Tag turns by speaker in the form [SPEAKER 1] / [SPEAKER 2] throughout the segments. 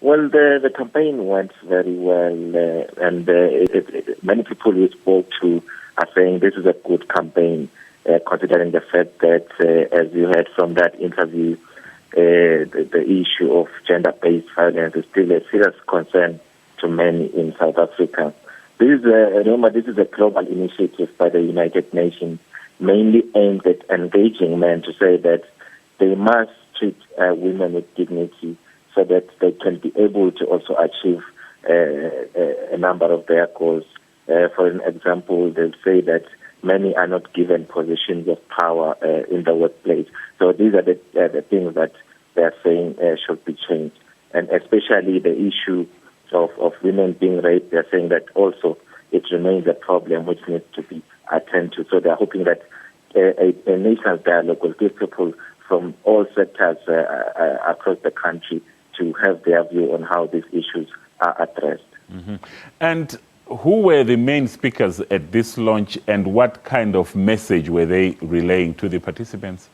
[SPEAKER 1] Well, the campaign went very well, and many people we spoke to are saying this is a good campaign, considering the fact that, as you heard from that interview, the issue of gender-based violence is still a serious concern to many in South Africa. This is a global initiative by the United Nations, mainly aimed at engaging men to say that they must treat women with dignity, so that they can be able to also achieve a number of their goals. For an example, they'll say that many are not given positions of power in the workplace. So these are the things that they're saying should be changed. And especially the issue of women being raped, they're saying that also it remains a problem which needs to be attended to. So they're hoping that a national dialogue will give people from all sectors across the country to have their view on how these issues are addressed.
[SPEAKER 2] Mm-hmm. And who were the main speakers at this launch, and what kind of message were they relaying to the participants?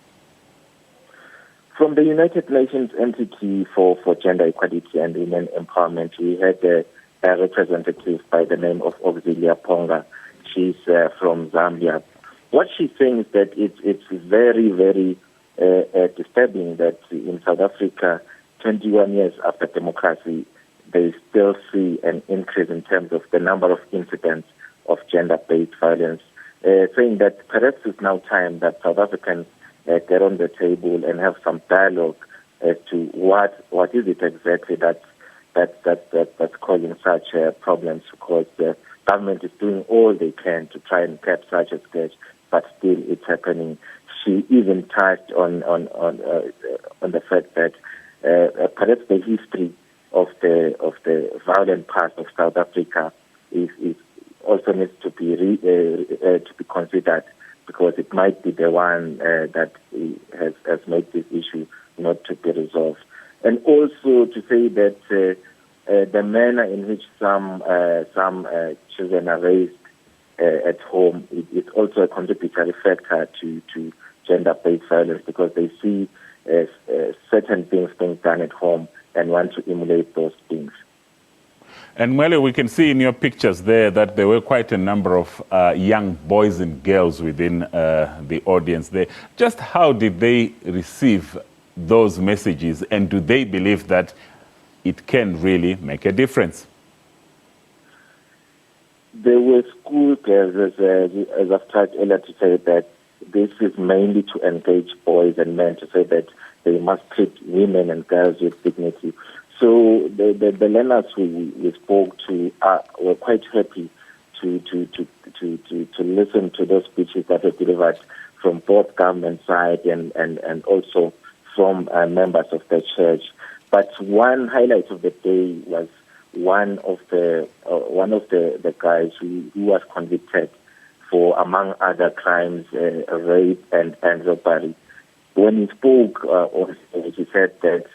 [SPEAKER 1] From the United Nations entity for gender equality and women empowerment, we had a representative by the name of Auxilia Ponga. She's from Zambia. What she's saying is that it's very, very disturbing that in South Africa, 21 years after democracy, they still see an increase in terms of the number of incidents of gender-based violence, saying that perhaps it's now time that South Africans get on the table and have some dialogue as to what is it exactly that's causing such problems, because the government is doing all they can to try and cap such a scourge, but still it's happening. She even touched on the fact that perhaps the history of the violent past of South Africa is also needs to be considered, because it might be the one that has made this issue not to be resolved. And also to say that the manner in which some children are raised at home is also a contributory factor to gender-based violence, because they see certain things being done at home and want to emulate those things.
[SPEAKER 2] And Mweli, we can see in your pictures there that there were quite a number of young boys and girls within the audience there. Just how did they receive those messages, and do they believe that it can really make a difference?
[SPEAKER 1] There were schoolgirls, as I've tried earlier to say, that this is mainly to engage boys and men, to say that they must treat women and girls with dignity. So the learners we spoke to were quite happy to listen to those speeches that were delivered from both government side and also from members of the church. But one highlight of the day was one of the guys who was convicted for, among other crimes, rape and robbery. When he spoke, he said that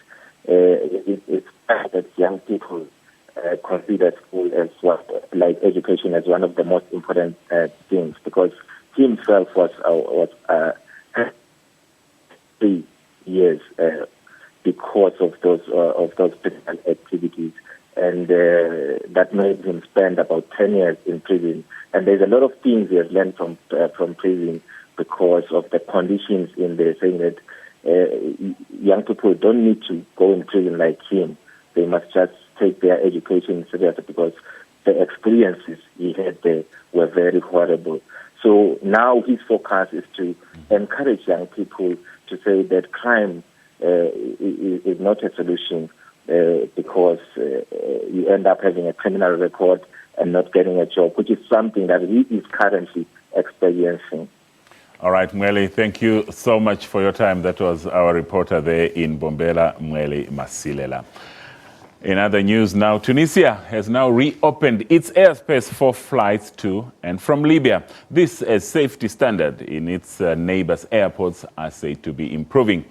[SPEAKER 1] it's bad that young people consider school as like education as one of the most important things, because he himself was 3 years because of those criminal activities, and that made him spend about 10 years in prison. And there's a lot of things he has learned from prison because of the conditions in there, saying that young people don't need to go in prison like him. They must just take their education seriously, because the experiences he had there were very horrible. So now his focus is to encourage young people to say that crime is not a solution, because you end up having a criminal record and not getting a job, which is something that he is currently experiencing.
[SPEAKER 2] All right, Mweli, thank you so much for your time. That was our reporter there in Bombela, Mweli Masilela. In other news now, Tunisia has now reopened its airspace for flights to and from Libya. This as safety standard in its neighbors' airports are said to be improving.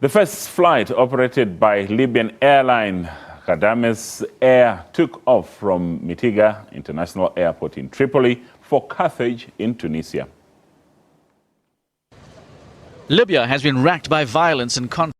[SPEAKER 2] The first flight operated by Libyan airline Ghadames Air took off from Mitiga International Airport in Tripoli for Carthage in Tunisia.
[SPEAKER 3] Libya has been racked by violence and conflict.